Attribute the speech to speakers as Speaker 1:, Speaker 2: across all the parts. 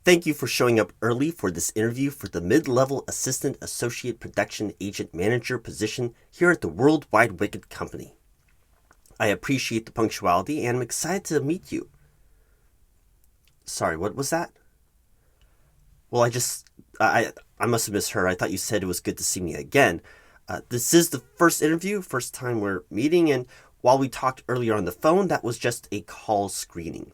Speaker 1: Thank you for showing up early for this interview for the mid-level Assistant Associate Production Agent Manager position here at the World Wide Wicket company. I appreciate the punctuality and I'm excited to meet you. Sorry, what was that? Well, I must have misheard. I thought you said it was good to see me again. This is the first interview, first time we're meeting, and while we talked earlier on the phone, that was just a call screening.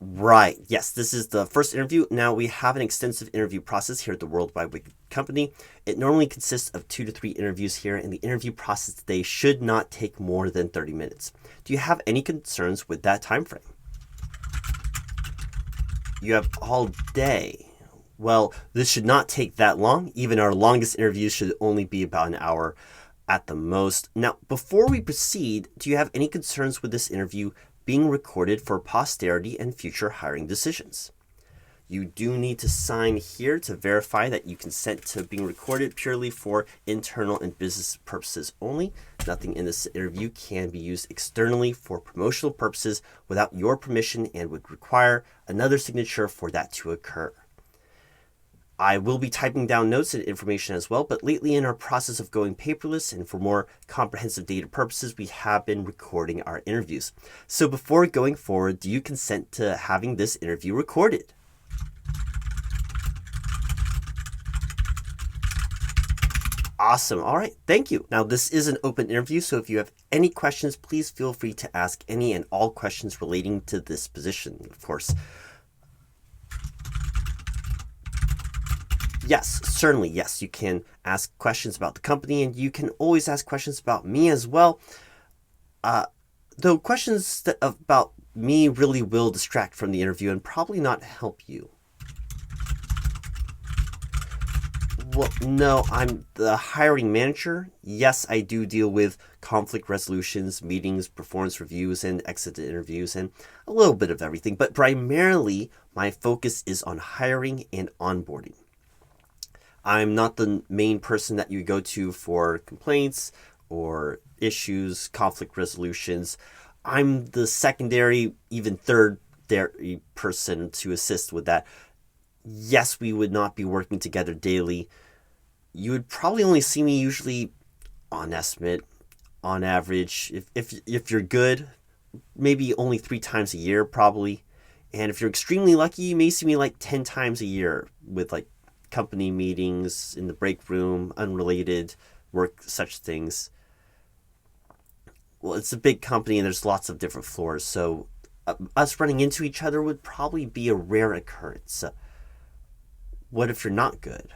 Speaker 1: Right, yes, this is the first interview. Now, we have an extensive interview process here at the World Wide Wicket company. It normally consists of 2 to 3 interviews here, and the interview process today should not take more than 30 minutes. Do you have any concerns with that time frame? You have all day. Well, this should not take that long. Even our longest interviews should only be about an hour at the most. Now, before we proceed, do you have any concerns with this interview being recorded for posterity and future hiring decisions? You do need to sign here to verify that you consent to being recorded purely for internal and business purposes only. Nothing in this interview can be used externally for promotional purposes without your permission and would require another signature for that to occur. I will be typing down notes and information as well, but lately in our process of going paperless and for more comprehensive data purposes, we have been recording our interviews. So before going forward, do you consent to having this interview recorded? Awesome. All right. Thank you. Now, this is an open interview, so if you have any questions, please feel free to ask any and all questions relating to this position, of course. Yes, certainly. Yes, you can ask questions about the company, and you can always ask questions about me as well. Though questions about me really will distract from the interview and probably not help you. Well, no, I'm the hiring manager. Yes, I do deal with conflict resolutions, meetings, performance reviews, and exit interviews, and a little bit of everything. But primarily, my focus is on hiring and onboarding. I'm not the main person that you go to for complaints or issues, conflict resolutions. I'm the secondary, even third person to assist with that. Yes, we would not be working together daily. You would probably only see me usually on estimate, on average. If you're good, maybe only 3 times a year, probably. And if you're extremely lucky, you may see me like 10 times a year with like company meetings in the break room, unrelated work, such things. Well, it's a big company and there's lots of different floors, so us running into each other would probably be a rare occurrence. What if you're not good?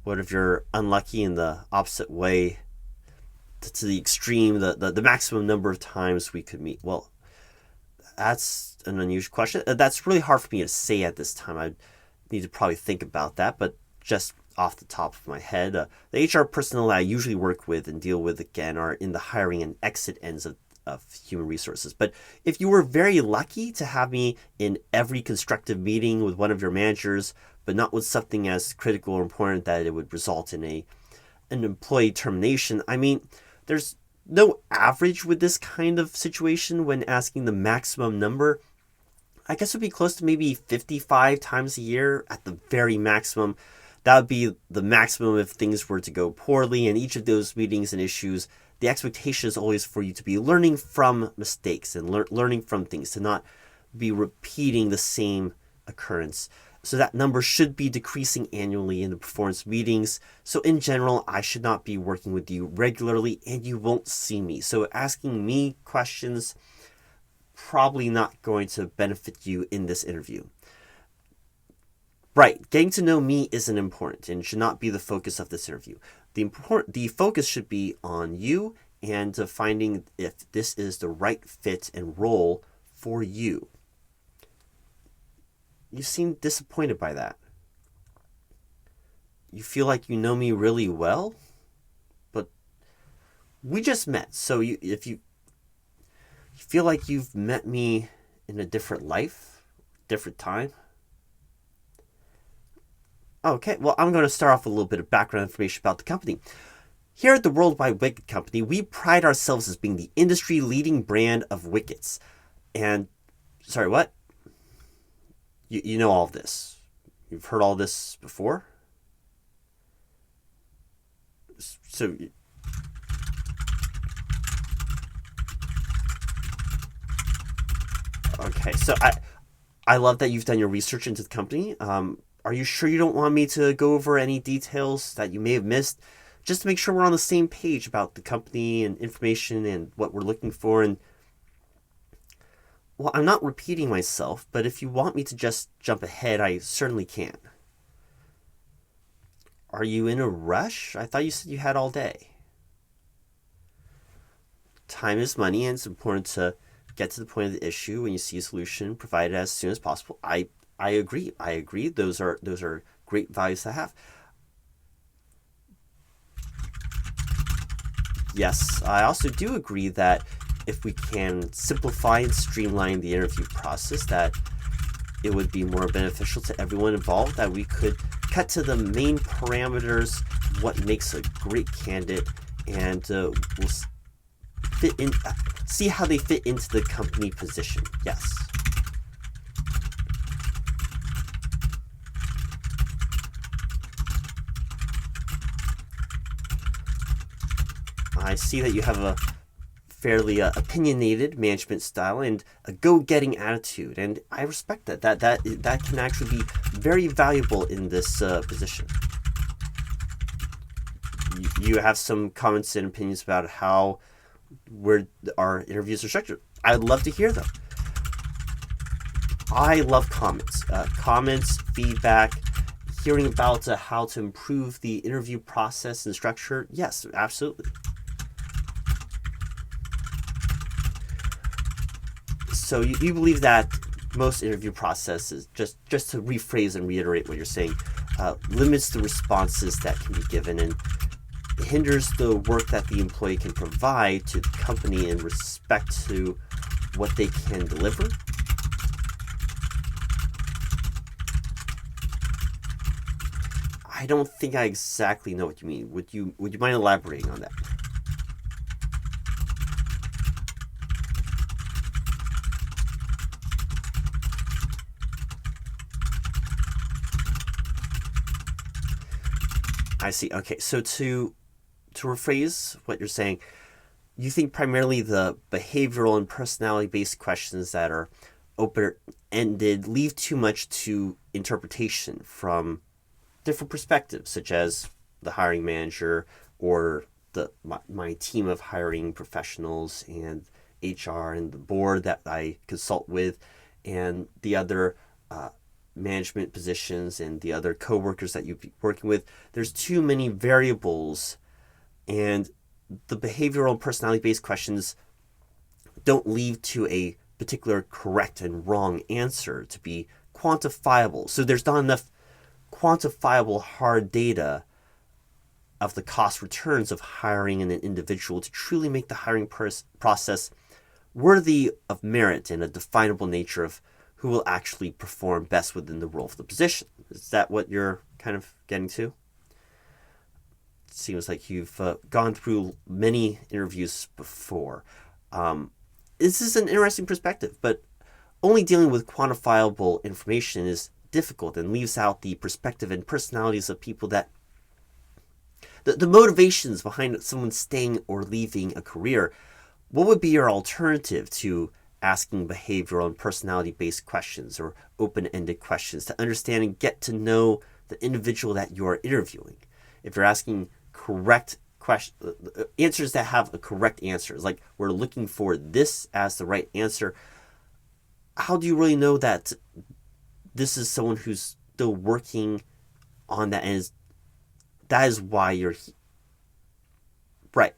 Speaker 1: What if you're unlucky in the opposite way to the extreme, the maximum number of times we could meet? Well, that's an unusual question. That's really hard for me to say at this time. I need to probably think about that, but just off the top of my head, the HR personnel that I usually work with and deal with, again, are in the hiring and exit ends of human resources. But if you were very lucky to have me in every constructive meeting with one of your managers, but not with something as critical or important that it would result in an employee termination, I mean, there's no average with this kind of situation when asking the maximum number. I guess it would be close to maybe 55 times a year at the very maximum. That would be the maximum if things were to go poorly. And each of those meetings and issues, the expectation is always for you to be learning from mistakes and learning from things, to not be repeating the same occurrence. So that number should be decreasing annually in the performance meetings. So in general, I should not be working with you regularly and you won't see me. So asking me questions, probably not going to benefit you in this interview. Right, getting to know me isn't important and should not be the focus of this interview. The focus should be on you and finding if this is the right fit and role for you. You seem disappointed by that. You feel like you know me really well, but we just met. So if you feel like you've met me in a different life, different time. Okay, well, I'm going to start off with a little bit of background information about the company. Here at the World Wide Wicket company, we pride ourselves as being the industry-leading brand of wickets. And, sorry, what? You know all of this. You've heard all this before. So, okay. So I love that you've done your research into the company. Are you sure you don't want me to go over any details that you may have missed? Just to make sure we're on the same page about the company and information and what we're looking for. And, well, I'm not repeating myself, but if you want me to just jump ahead, I certainly can. Are you in a rush? I thought you said you had all day. Time is money, and it's important to get to the point of the issue when you see a solution provided as soon as possible. I agree. I agree. Those are great values to have. Yes, I also do agree that if we can simplify and streamline the interview process, that it would be more beneficial to everyone involved, that we could cut to the main parameters, what makes a great candidate, and we'll fit in, see how they fit into the company position. Yes. I see that you have a fairly opinionated management style and a go-getting attitude, and I respect that. That can actually be very valuable in this position. You have some comments and opinions about how our interviews are structured. I'd love to hear them. I love comments, feedback, hearing about how to improve the interview process and structure. Yes, absolutely. So you believe that most interview processes, just to rephrase and reiterate what you're saying, limits the responses that can be given and hinders the work that the employee can provide to the company in respect to what they can deliver? I don't think I exactly know what you mean. Would you mind elaborating on that? I see. Okay, so to rephrase what you're saying, you think primarily the behavioral and personality-based questions that are open-ended leave too much to interpretation from different perspectives, such as the hiring manager or my team of hiring professionals and HR and the board that I consult with and the other management positions and the other coworkers that you'd be working with. There's too many variables, and the behavioral and personality-based questions don't lead to a particular correct and wrong answer to be quantifiable. So there's not enough quantifiable hard data of the cost returns of hiring an individual to truly make the hiring process worthy of merit and a definable nature of who will actually perform best within the role of the position. Is that what you're kind of getting to? It seems like you've gone through many interviews before. This is an interesting perspective, but only dealing with quantifiable information is difficult and leaves out the perspective and personalities of people that the motivations behind someone staying or leaving a career. What would be your alternative to asking behavioral and personality-based questions or open-ended questions to understand and get to know the individual that you are interviewing? If you're asking correct answers that have a correct answer, like we're looking for this as the right answer, how do you really know that this is someone who's still working on that, and that is why you're right?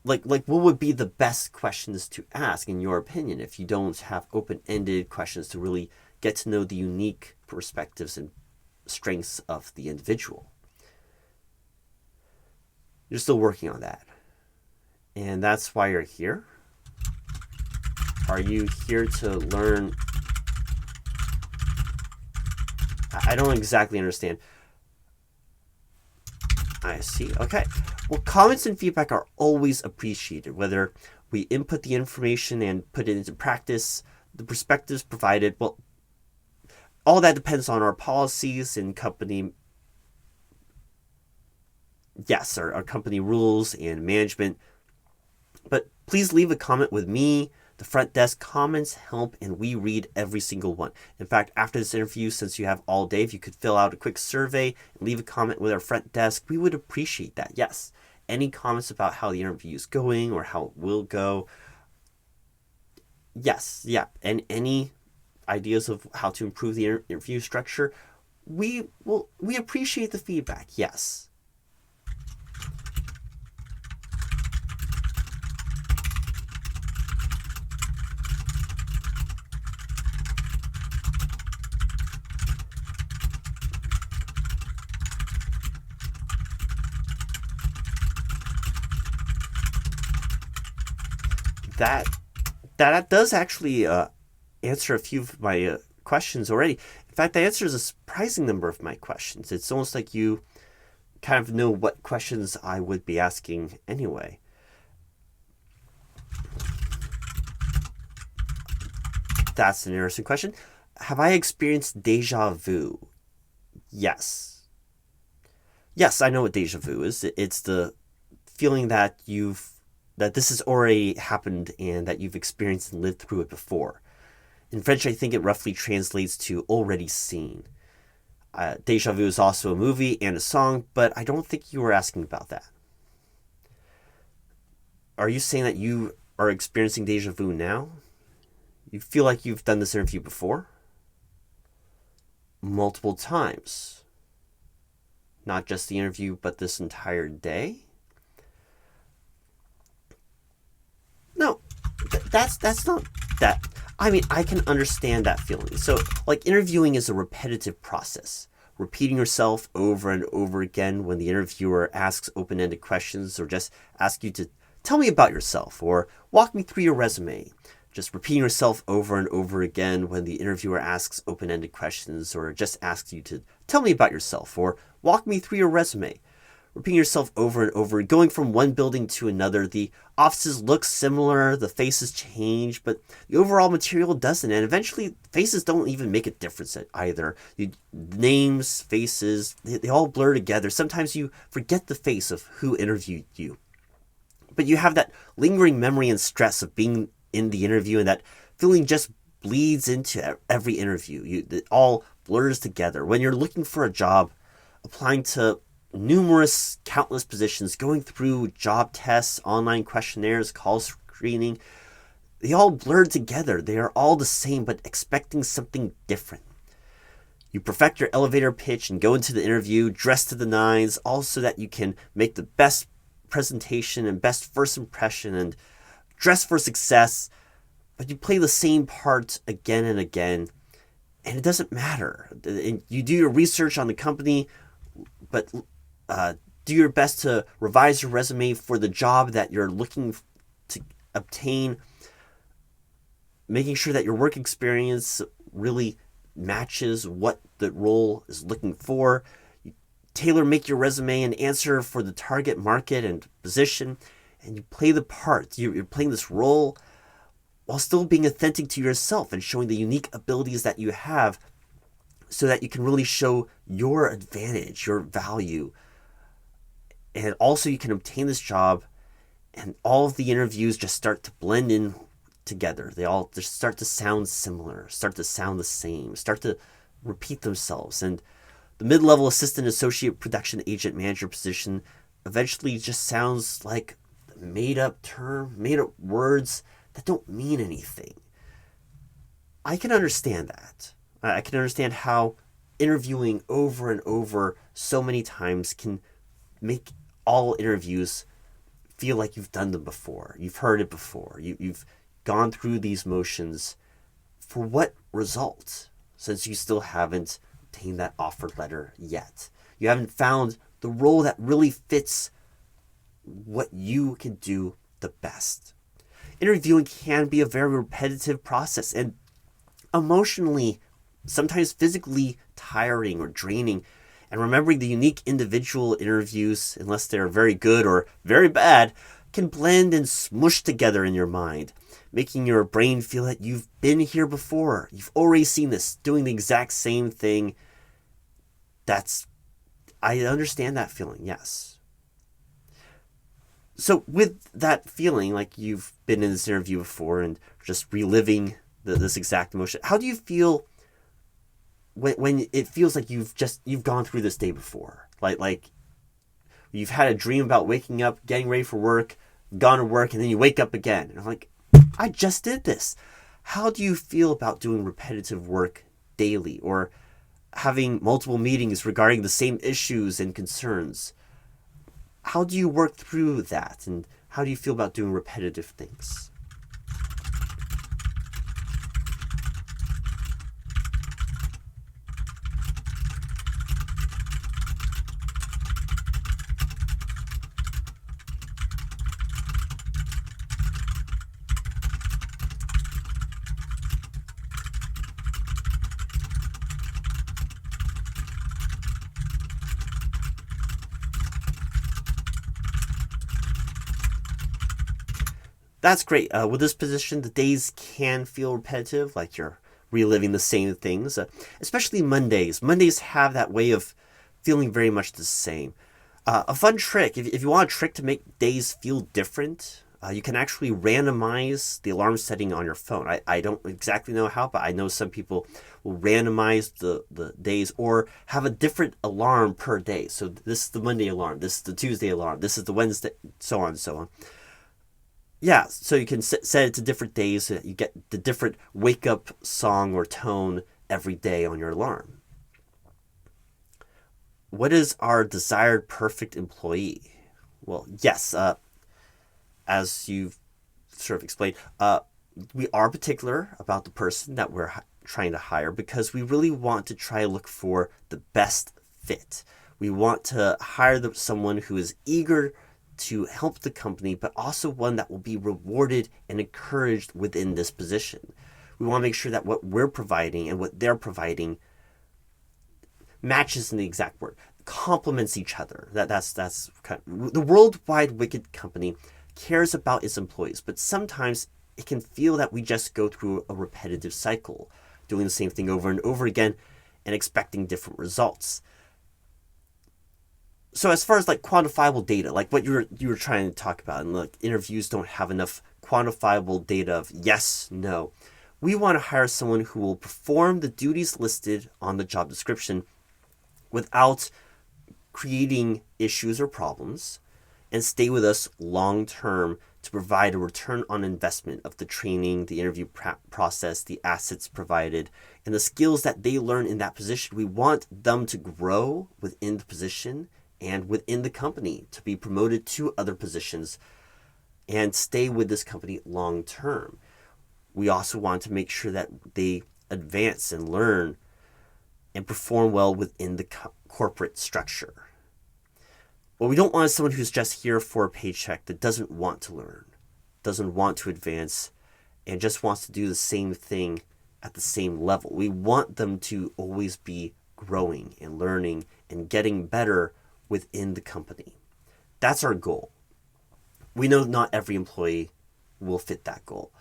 Speaker 1: Like what would be the best questions to ask in your opinion if you don't have open-ended questions to really get to know the unique perspectives and strengths of the individual? You're still working on that, and that's why you're here. Are you here to learn? I don't exactly understand. I see. Okay. Well, comments and feedback are always appreciated. Whether we input the information and put it into practice, the perspectives provided, well, all that depends on our policies and company, yes, our company rules and management. But please leave a comment with me. The front desk comments help, and we read every single one. In fact, after this interview, since you have all day, if you could fill out a quick survey and leave a comment with our front desk, we would appreciate that. Yes, any comments about how the interview is going or how it will go. Yes, yeah, and any ideas of how to improve the interview structure, we appreciate the feedback. Yes. That does actually answer a few of my questions already. In fact, that answers a surprising number of my questions. It's almost like you kind of know what questions I would be asking anyway. That's an interesting question. Have I experienced deja vu? Yes. Yes, I know what deja vu is. It's the feeling that this has already happened and that you've experienced and lived through it before. In French, I think it roughly translates to already seen. Deja vu is also a movie and a song, but I don't think you were asking about that. Are you saying that you are experiencing deja vu now? You feel like you've done this interview before? Multiple times. Not just the interview, but this entire day? No, that's not that. I mean, I can understand that feeling. So, like, interviewing is a repetitive process. Repeating yourself over and over again when the interviewer asks open-ended questions or just asks you to tell me about yourself or walk me through your resume. Just repeating yourself over and over again when the interviewer asks open-ended questions or just asks you to tell me about yourself or walk me through your resume. Repeating yourself over and over, going from one building to another. The offices look similar, the faces change, but the overall material doesn't. And eventually, faces don't even make a difference either. Names, faces, they all blur together. Sometimes you forget the face of who interviewed you. But you have that lingering memory and stress of being in the interview, and that feeling just bleeds into every interview. It all blurs together. When you're looking for a job, applying to countless positions, going through job tests, online questionnaires, call screening, they all blur together. They are all the same, but expecting something different. You perfect your elevator pitch and go into the interview dressed to the nines, all so that you can make the best presentation and best first impression and dress for success, but you play the same part again and again, and it doesn't matter. You do your research on the company, but do your best to revise your resume for the job that you're looking to obtain, making sure that your work experience really matches what the role is looking for. You make your resume and answer for the target market and position, and you play the part. You're playing this role while still being authentic to yourself and showing the unique abilities that you have so that you can really show your advantage, your value. And also you can obtain this job, and all of the interviews just start to blend in together. They all just start to sound similar, start to sound the same, start to repeat themselves. And the mid-level assistant, associate, production agent, manager position eventually just sounds like made-up term, made-up words that don't mean anything. I can understand that. I can understand how interviewing over and over so many times can make all interviews feel like you've done them before. You've heard it before. You've gone through these motions. For what result? Since you still haven't obtained that offer letter yet. You haven't found the role that really fits what you can do the best. Interviewing can be a very repetitive process and emotionally, sometimes physically tiring or draining. And remembering the unique individual interviews, unless they're very good or very bad, can blend and smush together in your mind. making your brain feel that you've been here before. You've already seen this, doing the exact same thing. I understand that feeling, yes. So with that feeling, like you've been in this interview before and just reliving this exact emotion, how do you feel when it feels like you've gone through this day before? Like you've had a dream about waking up, getting ready for work, gone to work, and then you wake up again. And I'm like, I just did this. How do you feel about doing repetitive work daily, or having multiple meetings regarding the same issues and concerns? How do you work through that, and how do you feel about doing repetitive things? That's great. With this position, the days can feel repetitive, like you're reliving the same things, especially Mondays. Mondays have that way of feeling very much the same. A fun trick, if you want a trick to make days feel different, you can actually randomize the alarm setting on your phone. I don't exactly know how, but I know some people will randomize the days or have a different alarm per day. So this is the Monday alarm, this is the Tuesday alarm, this is the Wednesday, so on and so on. Yeah, so you can set it to different days so that you get the different wake up song or tone every day on your alarm. What is our desired perfect employee? Well, yes, as you've sort of explained, we are particular about the person that we're trying to hire because we really want to try to look for the best fit. We want to hire someone who is eager to help the company, but also one that will be rewarded and encouraged within this position. We want to make sure that what we're providing and what they're providing matches in the exact word, complements each other. That's kind of, the World Wide Wicket company cares about its employees, but sometimes it can feel that we just go through a repetitive cycle, doing the same thing over and over again and expecting different results. So as far as like quantifiable data, like what you were trying to talk about, and like interviews don't have enough quantifiable data of yes, no. We want to hire someone who will perform the duties listed on the job description without creating issues or problems and stay with us long term to provide a return on investment of the training, the interview process, the assets provided, and the skills that they learn in that position. We want them to grow within the position and within the company, to be promoted to other positions and stay with this company long term. We also want to make sure that they advance and learn and perform well within the corporate structure. What we don't want is someone who's just here for a paycheck, that doesn't want to learn, doesn't want to advance, and just wants to do the same thing at the same level. We want them to always be growing and learning and getting better within the company. That's our goal. We know not every employee will fit that goal,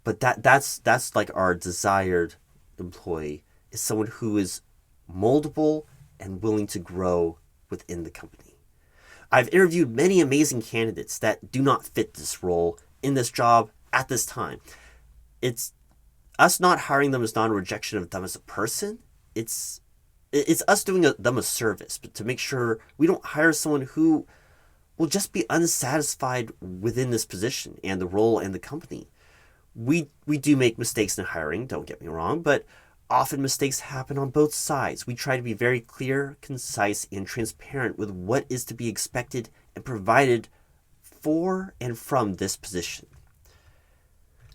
Speaker 1: but that's like our desired employee is someone who is moldable and willing to grow within the company. I've interviewed many amazing candidates that do not fit this role in this job at this time. It's us not hiring them is not a rejection of them as a person. It's us doing them a service, but to make sure we don't hire someone who will just be unsatisfied within this position and the role and the company. We do make mistakes in hiring, don't get me wrong, but often mistakes happen on both sides. We try to be very clear, concise, and transparent with what is to be expected and provided for and from this position.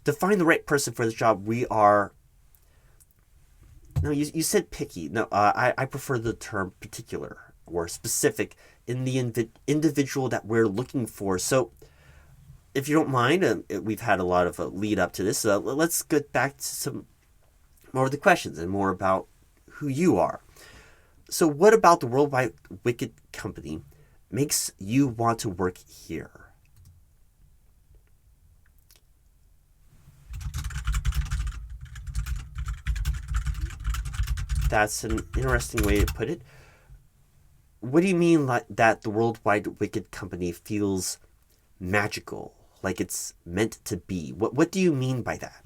Speaker 1: To find the right person for this job, we are... No, you said picky. No, I prefer the term particular or specific in the individual that we're looking for. So if you don't mind, we've had a lot of a lead up to this. Let's get back to some more of the questions and more about who you are. So what about the World Wide Wicket company makes you want to work here? That's an interesting way to put it. What do you mean that the World Wide Wicket company feels magical, like it's meant to be? What do you mean by that?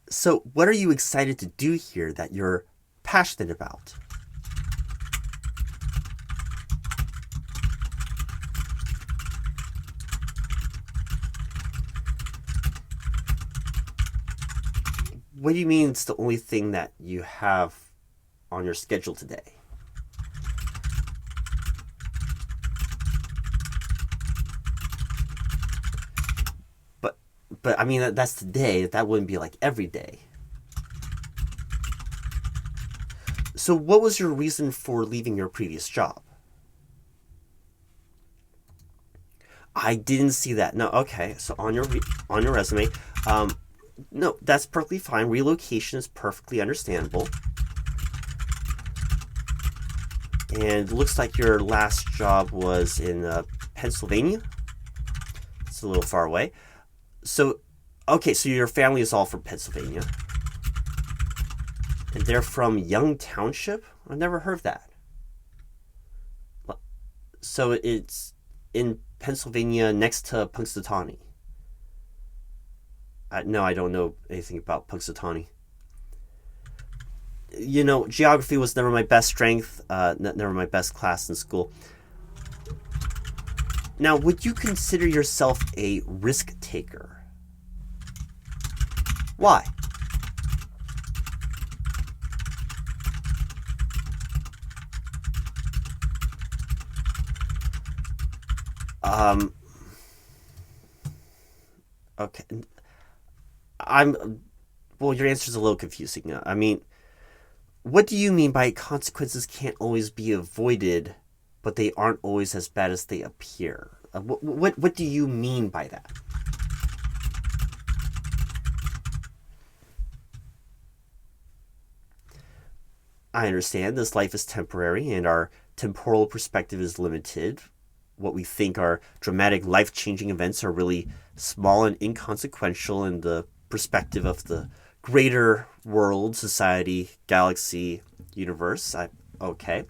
Speaker 1: So what are you excited to do here that you're passionate about? What do you mean it's the only thing that you have on your schedule today? But I mean, that's today. That wouldn't be like every day. So what was your reason for leaving your previous job? I didn't see that. No, okay. So on your resume, no, that's perfectly fine. Relocation is perfectly understandable. And it looks like your last job was in Pennsylvania. It's a little far away. So, okay, so your family is all from Pennsylvania. And they're from Young Township? I've never heard of that. So it's in Pennsylvania next to Punxsutawney. No, I don't know anything about Punxsutawney. You know, geography was never my best strength, never my best class in school. Now, would you consider yourself a risk taker? Why? Okay. Well, your answer is a little confusing. I mean, what do you mean by consequences can't always be avoided, but they aren't always as bad as they appear? What do you mean by that? I understand this life is temporary and our temporal perspective is limited. What we think are dramatic, life-changing events are really small and inconsequential in the perspective of the greater world, society, galaxy, universe. Okay.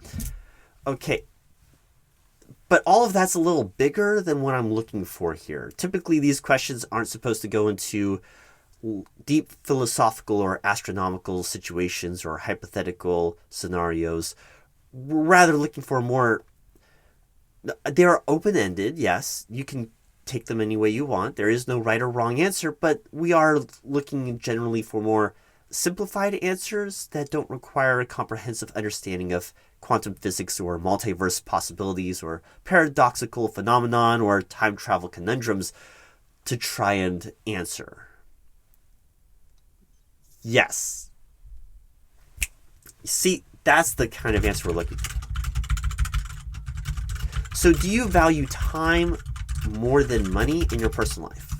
Speaker 1: But all of that's a little bigger than what I'm looking for here. Typically, these questions aren't supposed to go into deep philosophical or astronomical situations or hypothetical scenarios. We're rather looking for more. They are open-ended, yes. You can take them any way you want. There is no right or wrong answer, but we are looking generally for more simplified answers that don't require a comprehensive understanding of quantum physics or multiverse possibilities or paradoxical phenomenon or time travel conundrums to try and answer. Yes. See, that's the kind of answer we're looking for. So do you value time more than money in your personal life?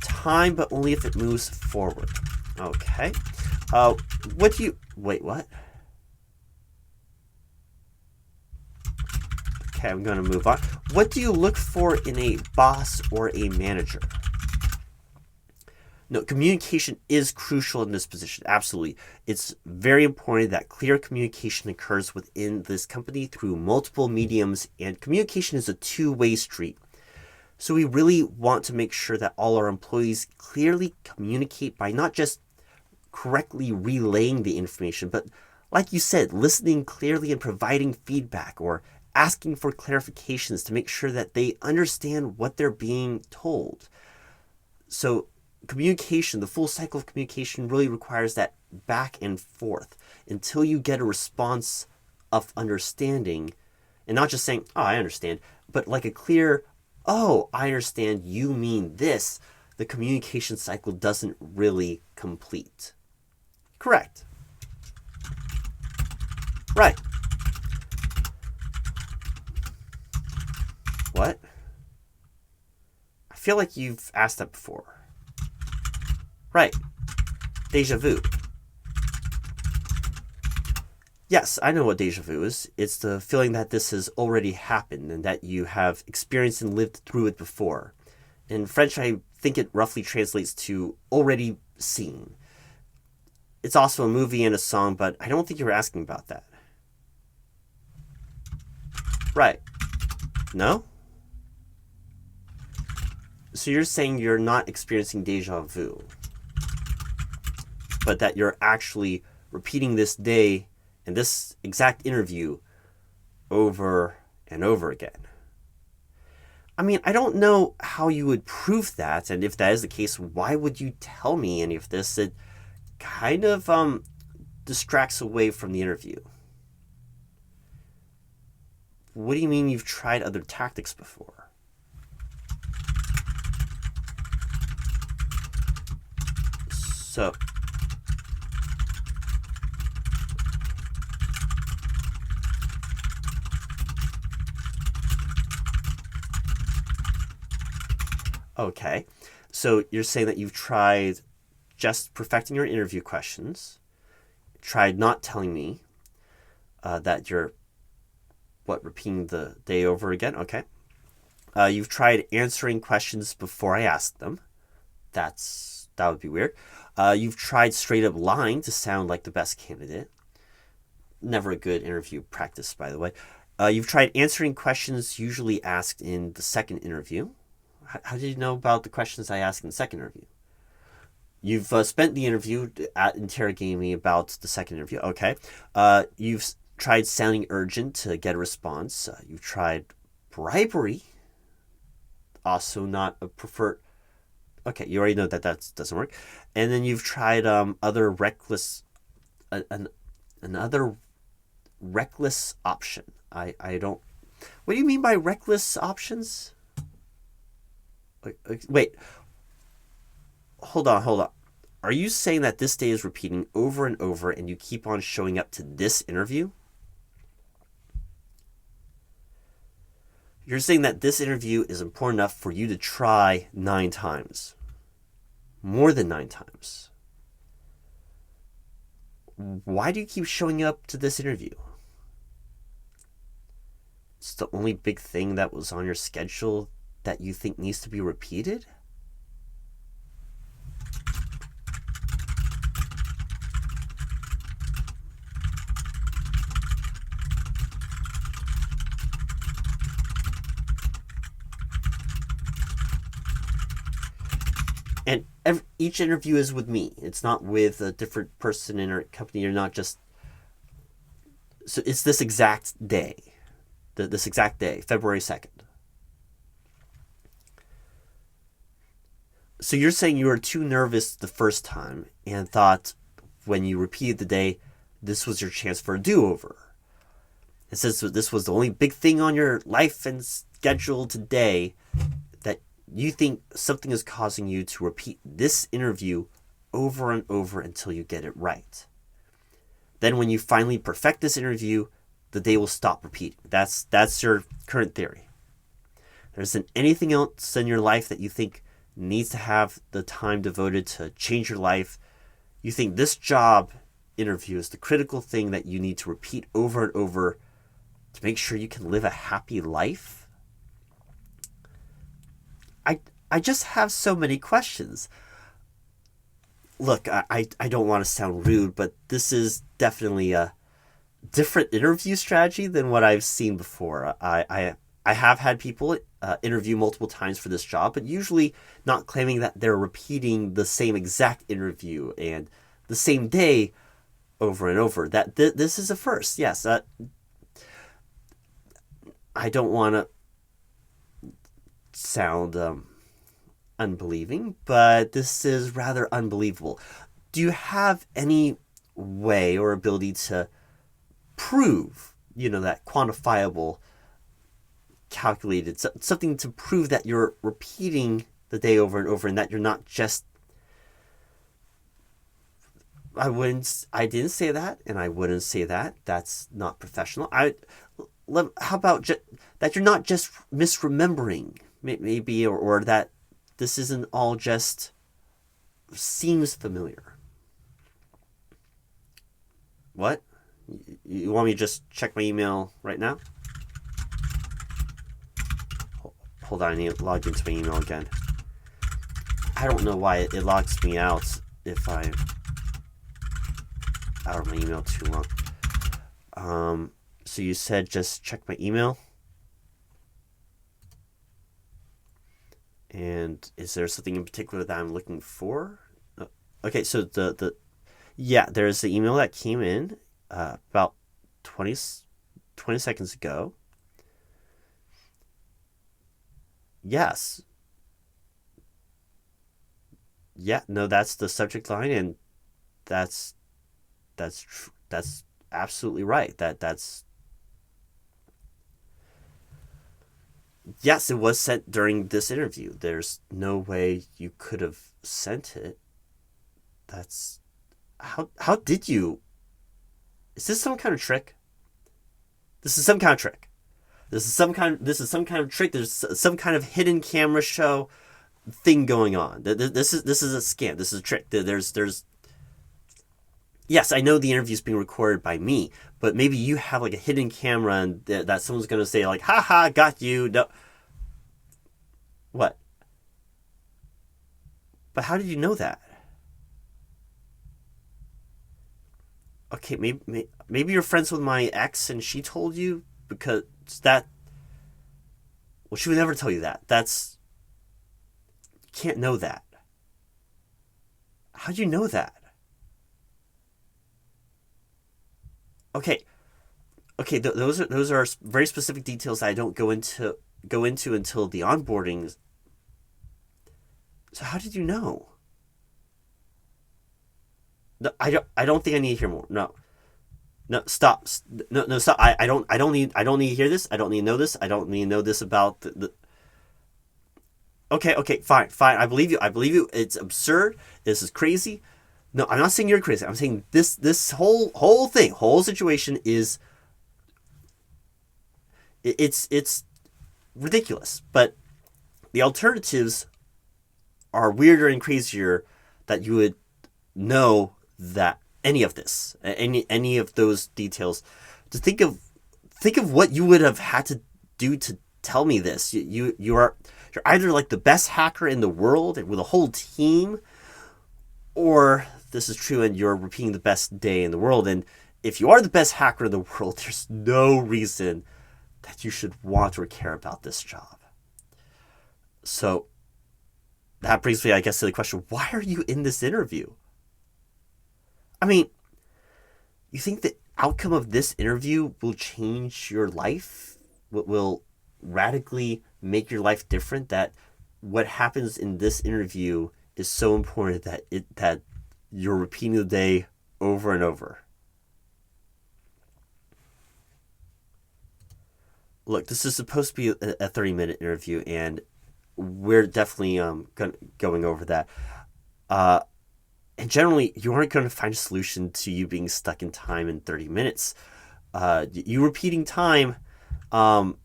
Speaker 1: Time, but only if it moves forward. Okay. What do you... Wait, what? Okay, I'm going to move on. What do you look for in a boss or a manager? No, communication is crucial in this position. Absolutely. It's very important that clear communication occurs within this company through multiple mediums, and communication is a two-way street. So we really want to make sure that all our employees clearly communicate by not just correctly relaying the information, but like you said, listening clearly and providing feedback or asking for clarifications to make sure that they understand what they're being told. So communication, the full cycle of communication really requires that back and forth until you get a response of understanding and not just saying, oh, I understand, but like a clear, oh, I understand you mean this. The communication cycle doesn't really complete. Correct. Right. What? I feel like you've asked that before. Right. Deja vu. Yes, I know what deja vu is. It's the feeling that this has already happened and that you have experienced and lived through it before. In French, I think it roughly translates to already seen. It's also a movie and a song, but I don't think you were asking about that. Right. No? So you're saying you're not experiencing deja vu, but that you're actually repeating this day and this exact interview over and over again. I mean, I don't know how you would prove that, and if that is the case, why would you tell me any of this? It kind of distracts away from the interview. What do you mean you've tried other tactics before? So, okay. So you're saying that you've tried just perfecting your interview questions, tried not telling me that you're, repeating the day over again? Okay. You've tried answering questions before I asked them. That would be weird. You've tried straight up lying to sound like the best candidate. Never a good interview practice, by the way. You've tried answering questions usually asked in the second interview. How did you know about the questions I asked in the second interview? You've spent the interview interrogating me about the second interview. Okay. You've tried sounding urgent to get a response. You've tried bribery. Also not a preferred... Okay, you already know that doesn't work. And then you've tried other reckless... another reckless option. I don't... What do you mean by reckless options? Wait. Hold on. Are you saying that this day is repeating over and over and you keep on showing up to this interview? You're saying that this interview is important enough for you to try 9 times. More than 9 times. Why do you keep showing up to this interview? It's the only big thing that was on your schedule that you think needs to be repeated? And each interview is with me. It's not with a different person in our company. You're not just... So it's this exact day. This exact day, February 2nd. So you're saying you were too nervous the first time and thought when you repeated the day, this was your chance for a do-over. And since this was the only big thing on your life and schedule today, that you think something is causing you to repeat this interview over and over until you get it right. Then when you finally perfect this interview, the day will stop repeating. That's your current theory. There isn't anything else in your life that you think needs to have the time devoted to change your life. You think this job interview is the critical thing that you need to repeat over and over to make sure you can live a happy life? I just have so many questions. Look, I don't want to sound rude, but this is definitely a different interview strategy than what I've seen before. I have had people interview multiple times for this job, but usually not claiming that they're repeating the same exact interview and the same day over and over. That this is a first. Yes, I don't want to sound unbelieving, but this is rather unbelievable. Do you have any way or ability to prove, that quantifiable, calculated, something to prove that you're repeating the day over and over and that you're not just... I didn't say that, and I wouldn't say that. That's not professional. How about that you're not just misremembering, maybe, or that this isn't all just seems familiar. What? You want me to just check my email right now? Hold on, I need to log into my email again. I don't know why it logs me out if I'm out of my email too long. So you said just check my email? And is there something in particular that I'm looking for? Okay, so yeah, there's the email that came in about 20 seconds ago. Yes. Yeah, no, that's the subject line, and that's that's absolutely right. That's yes, it was sent during this interview. There's no way you could have sent it. That's how did you? Is this some kind of trick? This is some kind of trick. This is some kind of trick. There's some kind of hidden camera show thing going on. This is a scam. This is a trick. There's yes, I know the interview's being recorded by me, but maybe you have like a hidden camera and that someone's gonna say like, "Ha, got you." No, what? But how did you know that? Okay, maybe you're friends with my ex and she told you because that. Well, she would never tell you that. You can't know that. How'd you know that? Okay, okay, those are very specific details that I don't go into until the onboarding. So how did you know? No, I don't think I need to hear more. No. No, stop. No, stop. I don't need to hear this. I don't need to know this. I don't need to know this about the. Okay, fine. I believe you. It's absurd. This is crazy. No, I'm not saying you're crazy. I'm saying this whole situation is it's ridiculous. But the alternatives are weirder and crazier that you would know that any of this, any of those details. To think of what you would have had to do to tell me this. You're either like the best hacker in the world with a whole team, or this is true and you're repeating the best day in the world. And if you are the best hacker in the world, there's no reason that you should want or care about this job. So that brings me, I guess, to the question: why are you in this interview? I mean, you think the outcome of this interview will change your life? Will radically make your life different? That what happens in this interview is so important that you're repeating the day over and over. Look, this is supposed to be a 30-minute interview, and we're definitely going over that. And generally, you aren't going to find a solution to you being stuck in time in 30 minutes. You repeating time, then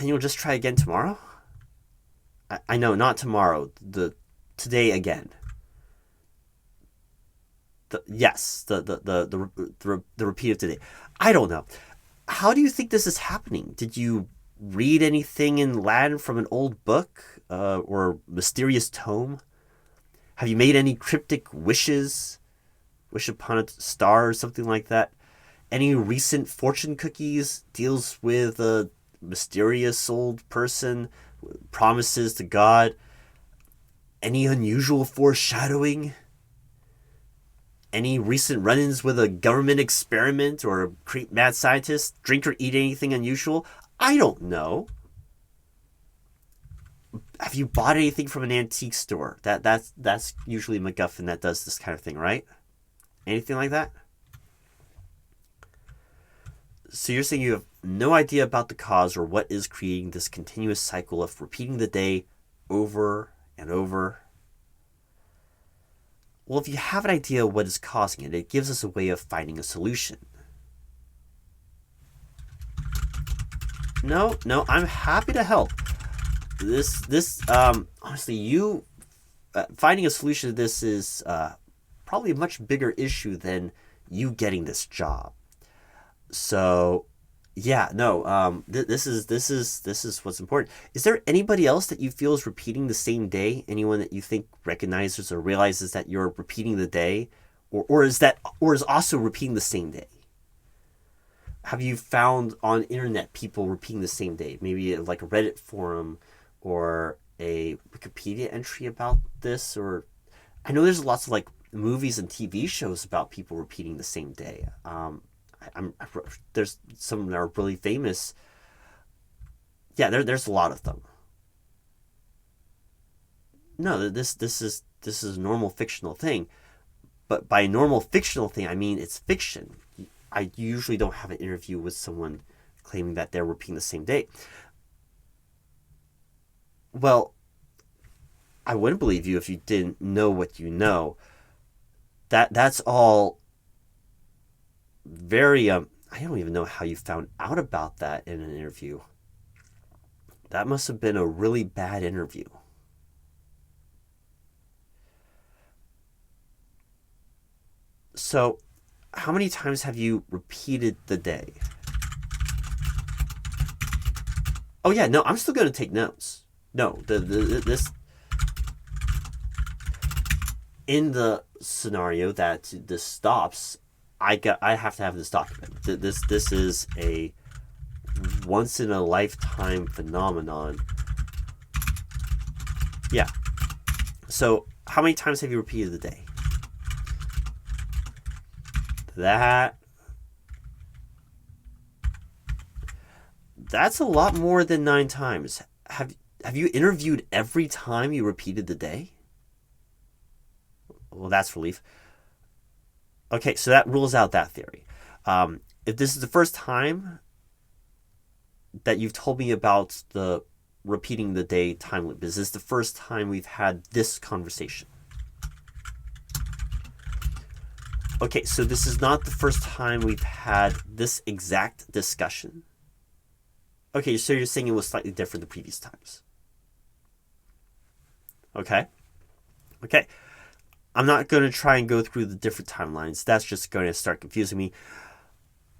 Speaker 1: you'll just try again tomorrow? I know, not tomorrow. Today again. The repeat of today. I don't know. How do you think this is happening? Did you read anything in Latin from an old book or mysterious tome? Have you made any cryptic wishes? Wish upon a star or something like that? Any recent fortune cookies deals with a mysterious old person, promises to God? Any unusual foreshadowing? Any recent run-ins with a government experiment or a mad scientist? Drink or eat anything unusual? I don't know. Have you bought anything from an antique store? That's usually MacGuffin that does this kind of thing, right? Anything like that? So you're saying you have no idea about the cause or what is creating this continuous cycle of repeating the day over and over. Well, if you have an idea what is causing it, it gives us a way of finding a solution. No, I'm happy to help. Honestly, you finding a solution to this is probably a much bigger issue than you getting this job. So, yeah, no. This is what's important. Is there anybody else that you feel is repeating the same day? Anyone that you think recognizes or realizes that you're repeating the day, or is also repeating the same day? Have you found on internet people repeating the same day? Maybe like a Reddit forum or a Wikipedia entry about this, or I know there's lots of like movies and TV shows about people repeating the same day. There's some that are really famous. Yeah, there's a lot of them. No, this is a normal fictional thing, but by normal fictional thing, I mean it's fiction. I usually don't have an interview with someone claiming that they're repeating the same day. Well, I wouldn't believe you if you didn't know what you know. That's all very I don't even know how you found out about that in an interview. That must have been a really bad interview. So, how many times have you repeated the day? Oh yeah, no, I'm still going to take notes. No, the this in the scenario that this stops, I have to have this document. This is a once in a lifetime phenomenon. Yeah. So, how many times have you repeated the day? That that's a lot more than 9 times. Have you interviewed every time you repeated the day? Well, that's relief. Okay, so that rules out that theory. If this is the first time that you've told me about the repeating the day time loop, is this the first time we've had this conversation? Okay, so this is not the first time we've had this exact discussion. Okay, so you're saying it was slightly different the previous times. Okay. Okay. I'm not going to try and go through the different timelines. That's just going to start confusing me.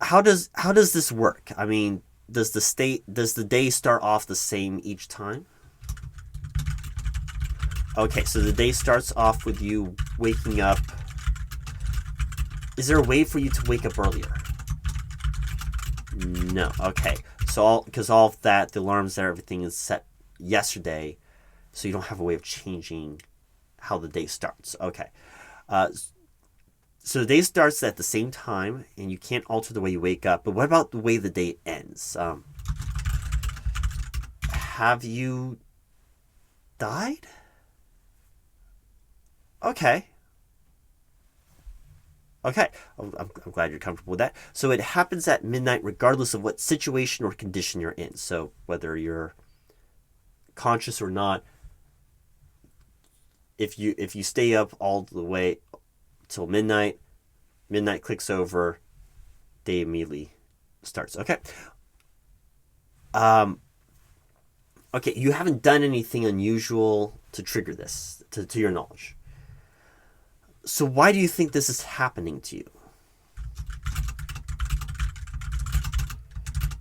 Speaker 1: How does this work? I mean, does the day start off the same each time? Okay, so the day starts off with you waking up. Is there a way for you to wake up earlier? No. Okay. So because all of that, the alarms there, everything is set yesterday, so you don't have a way of changing how the day starts. Okay. Uh, so the day starts at the same time, and you can't alter the way you wake up. But what about the way the day ends? Have you died? Okay. Okay, I'm glad you're comfortable with that. So it happens at midnight regardless of what situation or condition you're in. So whether you're conscious or not, if you stay up all the way till midnight, midnight clicks over, day immediately starts. Okay. Um, okay, you haven't done anything unusual to trigger this, to your knowledge. So why do you think this is happening to you?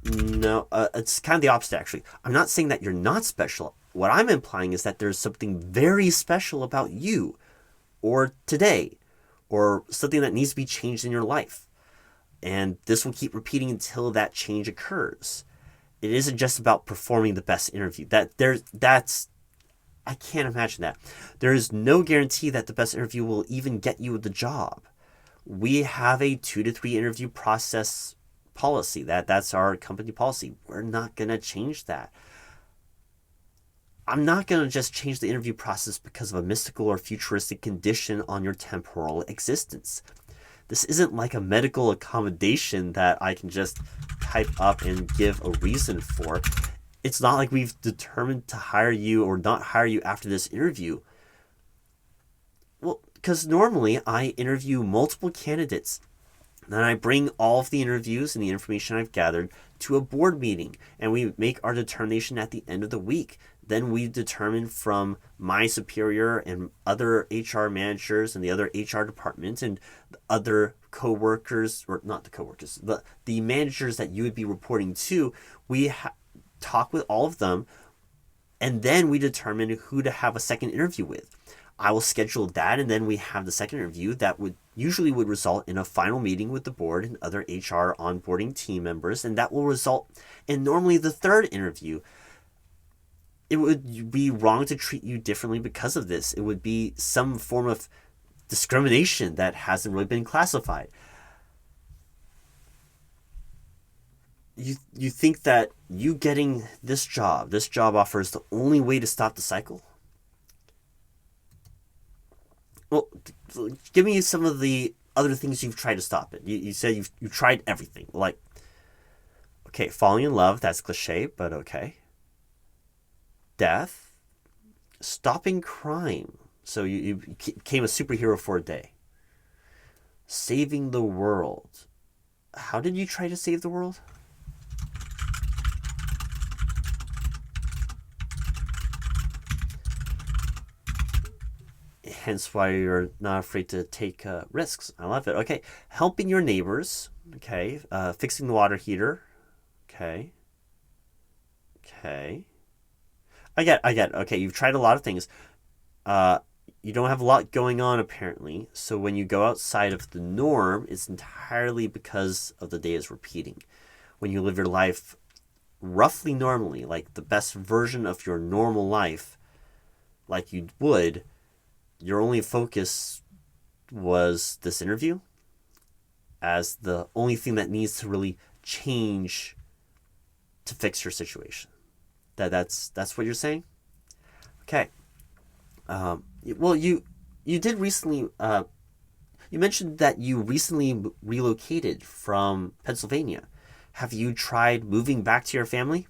Speaker 1: No, it's kind of the opposite, actually. I'm not saying that you're not special. What I'm implying is that there's something very special about you, or today, or something that needs to be changed in your life. And this will keep repeating until that change occurs. It isn't just about performing the best interview. That's I can't imagine that. There is no guarantee that the best interview will even get you the job. We have a 2 to 3 interview process policy. That's our company policy. We're not going to change that. I'm not going to just change the interview process because of a mystical or futuristic condition on your temporal existence. This isn't like a medical accommodation that I can just type up and give a reason for. It's not like we've determined to hire you or not hire you after this interview. Well, because normally I interview multiple candidates. Then I bring all of the interviews and the information I've gathered to a board meeting, and we make our determination at the end of the week. Then we determine from my superior and other HR managers and the other HR departments and other coworkers, or not the coworkers, the managers that you would be reporting to, we talk with all of them, and then we determine who to have a second interview with. I will schedule that, and then we have the second interview that would usually result in a final meeting with the board and other HR onboarding team members, and that will result in normally the third interview. It would be wrong to treat you differently because of this. It would be some form of discrimination that hasn't really been classified. You think that you getting this job offer is the only way to stop the cycle? Well, give me some of the other things you've tried to stop it. You said you've tried everything. Like, okay, falling in love, that's cliche, but okay. Death, stopping crime. So you became a superhero for a day. Saving the world. How did you try to save the world? Hence why you're not afraid to take risks. I love it. Okay, helping your neighbors. Okay, fixing the water heater. Okay. I get. Okay, you've tried a lot of things. You don't have a lot going on apparently. So when you go outside of the norm, it's entirely because of the day is repeating. When you live your life roughly normally, like the best version of your normal life, like you would, your only focus was this interview as the only thing that needs to really change to fix your situation. That's what you're saying? Okay. Well, you did recently. You mentioned that you recently relocated from Pennsylvania. Have you tried moving back to your family?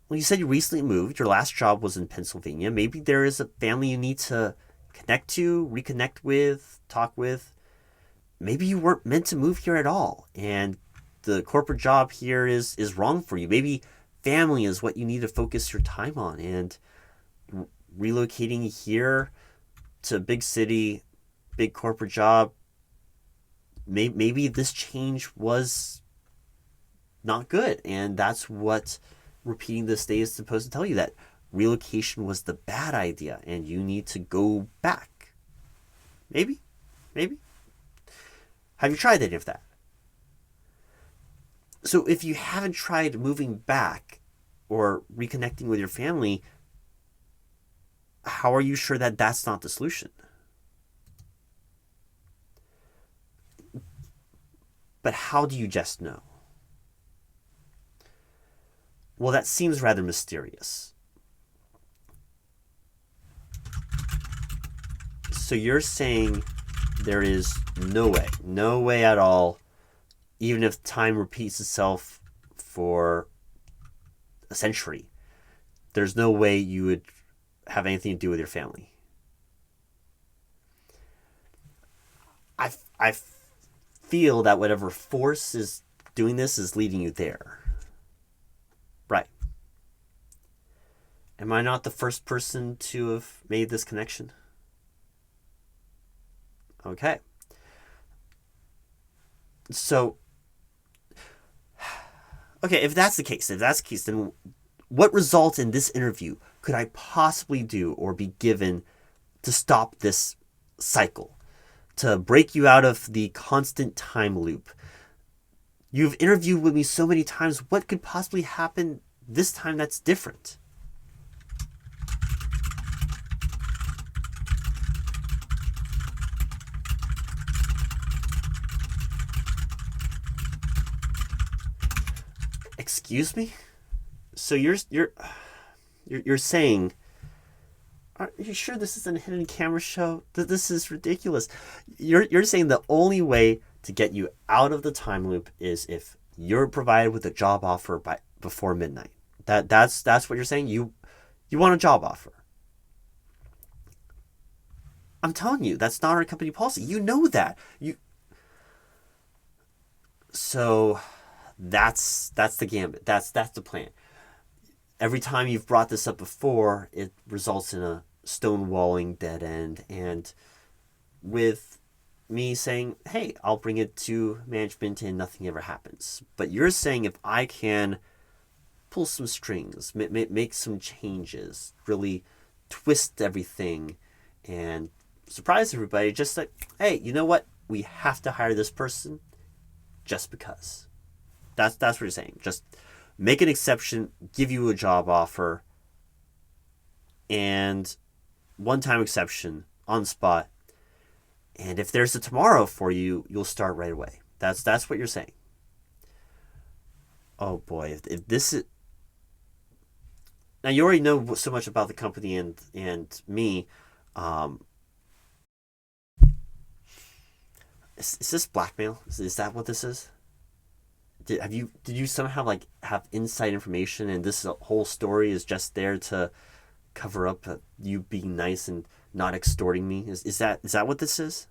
Speaker 1: Well, you said you recently moved. Your last job was in Pennsylvania. Maybe there is a family you need to connect to, reconnect with, talk with. Maybe you weren't meant to move here at all, and the corporate job here is wrong for you. Maybe family is what you need to focus your time on, and relocating here to a big city, big corporate job, maybe this change was not good, and that's what repeating this day is supposed to tell you, that relocation was the bad idea and you need to go back. Maybe. Have you tried any of that? So if you haven't tried moving back or reconnecting with your family, how are you sure that that's not the solution? But how do you just know? Well, that seems rather mysterious. So you're saying there is no way at all, even if time repeats itself for a century, there's no way you would have anything to do with your family. I feel that whatever force is doing this is leading you there. Right. Am I not the first person to have made this connection? Okay. So, okay, if that's the case, then what result in this interview could I possibly do or be given to stop this cycle, to break you out of the constant time loop? You've interviewed with me so many times. What could possibly happen this time that's different? Excuse me? So you're saying, are you sure this isn't a hidden camera show? This is ridiculous. You're saying the only way to get you out of the time loop is if you're provided with a job offer before midnight. That's what you're saying? You want a job offer. I'm telling you, that's not our company policy. You know that. So that's the gambit. That's the plan. Every time you've brought this up before, it results in a stonewalling dead end. And with me saying, hey, I'll bring it to management and nothing ever happens. But you're saying if I can pull some strings, make some changes, really twist everything and surprise everybody, just like, hey, you know what? We have to hire this person just because. That's what you're saying. Just make an exception, give you a job offer, and one-time exception on the spot. And if there's a tomorrow for you, you'll start right away. That's what you're saying. Oh boy, if this is... Now, you already know so much about the company and me. Is this blackmail? Is that what this is? Did you somehow like have inside information, and this whole story is just there to cover up you being nice and not extorting me? Is that what this is?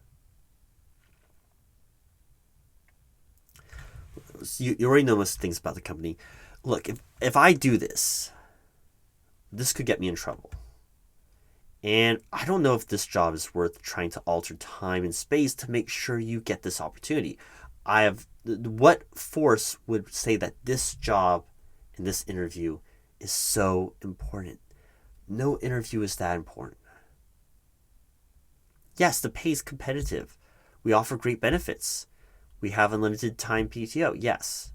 Speaker 1: You already know most things about the company. Look, if I do this could get me in trouble. And I don't know if this job is worth trying to alter time and space to make sure you get this opportunity. What force would say that this job and this interview is so important? No interview is that important. Yes, the pay is competitive. We offer great benefits. We have unlimited time PTO. Yes.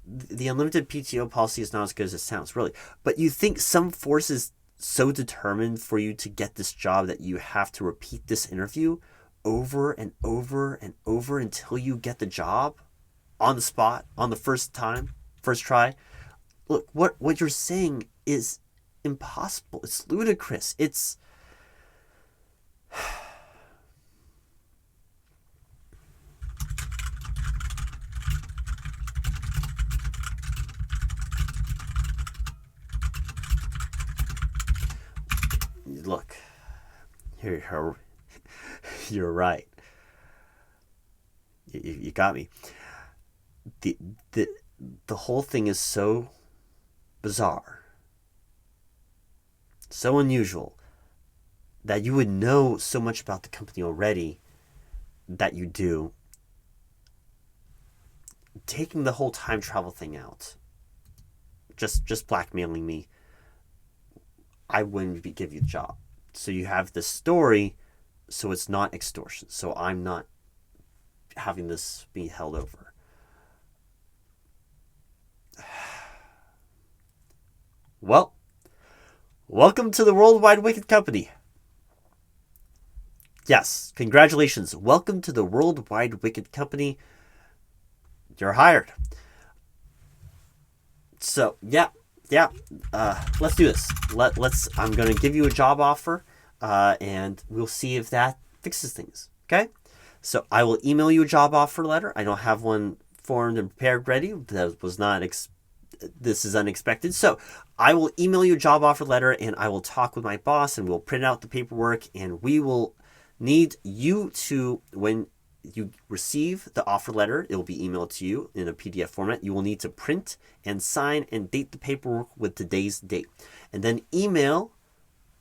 Speaker 1: The unlimited PTO policy is not as good as it sounds, really. But you think some force is so determined for you to get this job that you have to repeat this interview over and over and over until you get the job on the spot, on the first try? Look, what you're saying is impossible. It's ludicrous. It's... Look, you're right. You got me. The whole thing is so bizarre, so unusual, that you would know so much about the company already that you do. Taking the whole time travel thing out, just blackmailing me, I wouldn't give you the job. So you have this story, so it's not extortion. So I'm not having this be held over. Well, welcome to the World Wide Wicket Company. Yes, congratulations. Welcome to the World Wide Wicket Company. You're hired. So, yeah. Let's do this. I'm going to give you a job offer, and we'll see if that fixes things. Okay? So I will email you a job offer letter. I don't have one formed and prepared ready. That was not... this is unexpected. So I will email you a job offer letter, and I will talk with my boss, and we'll print out the paperwork, and we will need you to, when you receive the offer letter, it will be emailed to you in a PDF format. You will need to print and sign and date the paperwork with today's date. And then email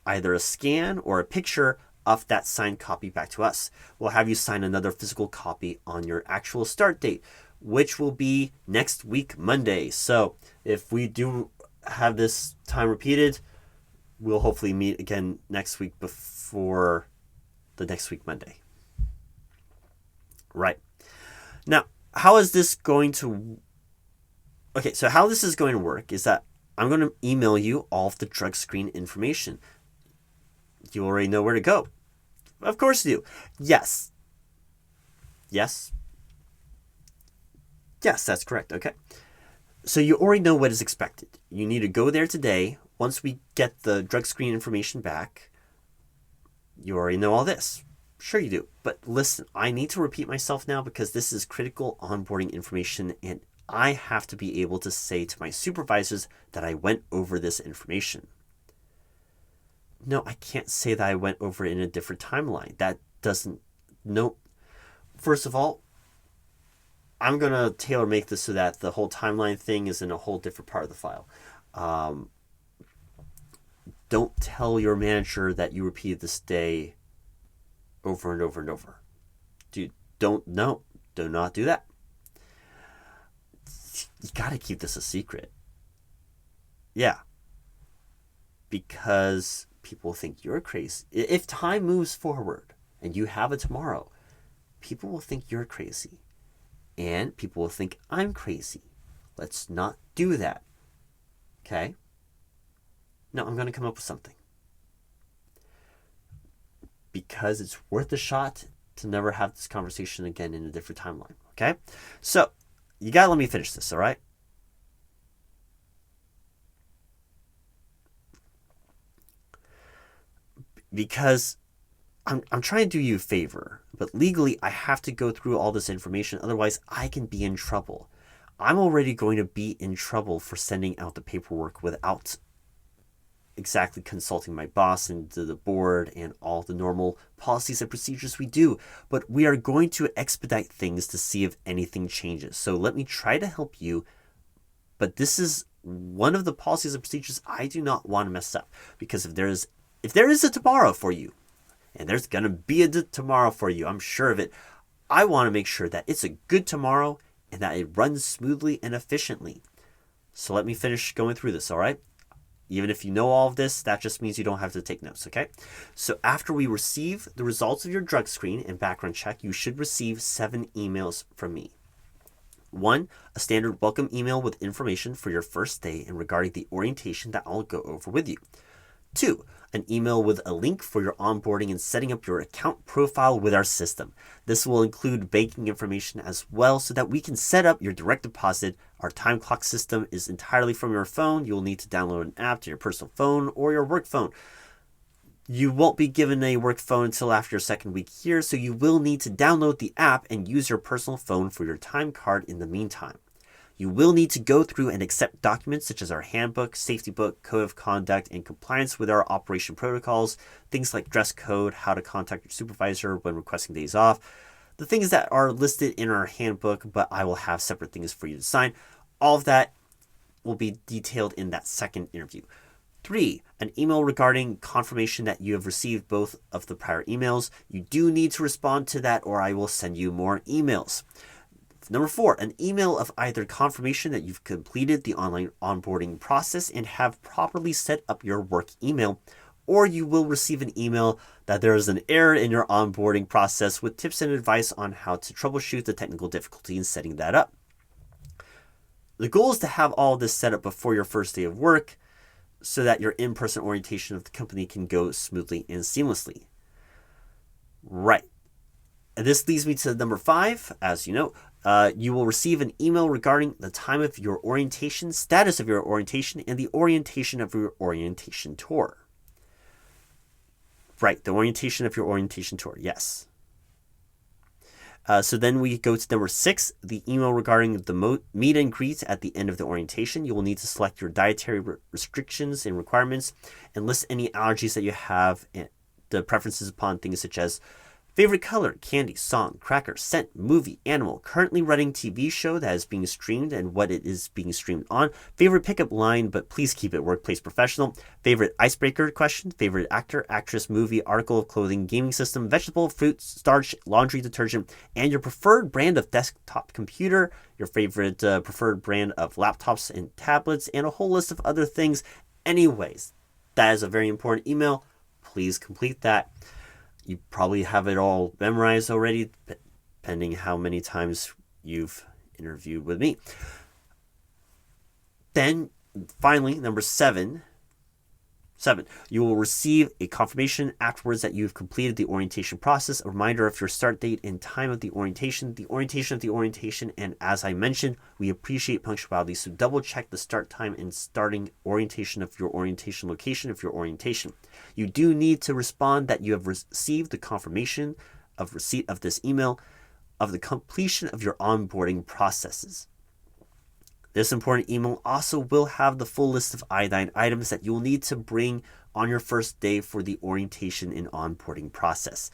Speaker 1: either a scan or a picture of that signed copy back to us. We'll have you sign another physical copy on your actual start date, which will be next week, Monday. So if we do have this time repeated, we'll hopefully meet again next week before the next week, Monday. Right. Now, how is this going to... Okay, so how this is going to work is that I'm going to email you all of the drug screen information. You already know where to go. Of course you do. Yes. Yes, that's correct. Okay. So you already know what is expected. You need to go there today. Once we get the drug screen information back, you already know all this. Sure you do. But listen, I need to repeat myself now because this is critical onboarding information, and I have to be able to say to my supervisors that I went over this information. No, I can't say that I went over it in a different timeline. That doesn't... No. First of all, I'm going to tailor make this so that the whole timeline thing is in a whole different part of the file. Don't tell your manager that you repeated this day over and over and over. Do not do that. You got to keep this a secret. Yeah. Because people will think you're crazy. If time moves forward and you have a tomorrow, people will think you're crazy. And people will think I'm crazy. Let's not do that. Okay? No, I'm going to come up with something. Because it's worth a shot to never have this conversation again in a different timeline. Okay? So, you got to let me finish this, all right? Because I'm trying to do you a favor, but legally I have to go through all this information, otherwise I can be in trouble. I'm already going to be in trouble for sending out the paperwork without exactly consulting my boss and the board and all the normal policies and procedures we do. But we are going to expedite things to see if anything changes. So let me try to help you. But this is one of the policies and procedures I do not want to mess up. Because if there is a tomorrow for you, and there's going to be a tomorrow for you, I'm sure of it, I want to make sure that it's a good tomorrow and that it runs smoothly and efficiently. So let me finish going through this, all right? Even if you know all of this, that just means you don't have to take notes, okay? So after we receive the results of your drug screen and background check, you should receive 7 emails from me. 1, a standard welcome email with information for your first day and regarding the orientation that I'll go over with you. 2, an email with a link for your onboarding and setting up your account profile with our system. This will include banking information as well so that we can set up your direct deposit. Our time clock system is entirely from your phone. You'll need to download an app to your personal phone or your work phone. You won't be given a work phone until after your second week here, so you will need to download the app and use your personal phone for your time card in the meantime. You will need to go through and accept documents such as our handbook, safety book, code of conduct, and compliance with our operation protocols, things like dress code, how to contact your supervisor when requesting days off, the things that are listed in our handbook, but I will have separate things for you to sign. All of that will be detailed in that second interview. 3, an email regarding confirmation that you have received both of the prior emails. You do need to respond to that or I will send you more emails. Number 4, an email of either confirmation that you've completed the online onboarding process and have properly set up your work email, or you will receive an email that there is an error in your onboarding process with tips and advice on how to troubleshoot the technical difficulty in setting that up. The goal is to have all this set up before your first day of work so that your in-person orientation of the company can go smoothly and seamlessly. Right. And this leads me to number 5, as you know. You will receive an email regarding the time of your orientation, status of your orientation, and the orientation of your orientation tour. Right, the orientation of your orientation tour, yes. So then we go to number 6, the email regarding the meet and greet at the end of the orientation. You will need to select your dietary restrictions and requirements and list any allergies that you have and the preferences upon things such as favorite color, candy, song, cracker, scent, movie, animal, currently running TV show that is being streamed and what it is being streamed on, favorite pickup line, but please keep it workplace professional, favorite icebreaker question, favorite actor, actress, movie, article of clothing, gaming system, vegetable, fruit, starch, laundry detergent, and your preferred brand of desktop computer, your favorite preferred brand of laptops and tablets, and a whole list of other things. Anyways, that is a very important email. Please complete that. You probably have it all memorized already, depending how many times you've interviewed with me. Then, finally, number 7, you will receive a confirmation afterwards that you've completed the orientation process, a reminder of your start date and time of the orientation, and as I mentioned, we appreciate punctuality, so double check the start time and starting orientation of your orientation location of your orientation. You do need to respond that you have received the confirmation of receipt of this email of the completion of your onboarding processes. This important email also will have the full list of iodine items that you will need to bring on your first day for the orientation and onboarding process.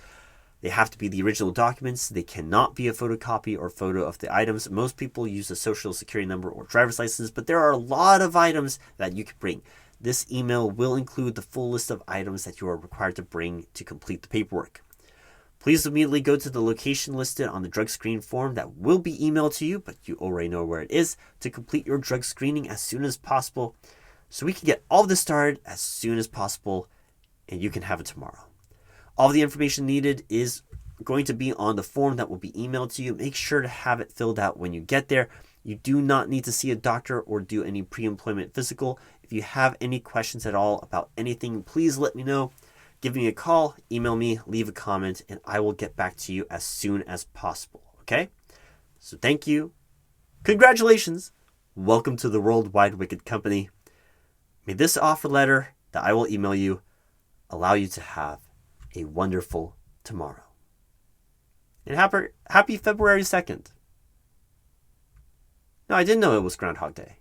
Speaker 1: They have to be the original documents. They cannot be a photocopy or photo of the items. Most people use a social security number or driver's license, but there are a lot of items that you can bring. This email will include the full list of items that you are required to bring to complete the paperwork. Please immediately go to the location listed on the drug screen form that will be emailed to you, but you already know where it is, to complete your drug screening as soon as possible so we can get all of this started as soon as possible and you can have it tomorrow. All the information needed is going to be on the form that will be emailed to you. Make sure to have it filled out when you get there. You do not need to see a doctor or do any pre-employment physical. If you have any questions at all about anything, please let me know. Give me a call, email me, leave a comment, and I will get back to you as soon as possible, okay? So thank you. Congratulations. Welcome to the World Wide Wicket Company. May this offer letter that I will email you allow you to have a wonderful tomorrow. And happy February 2nd. No, I didn't know it was Groundhog Day.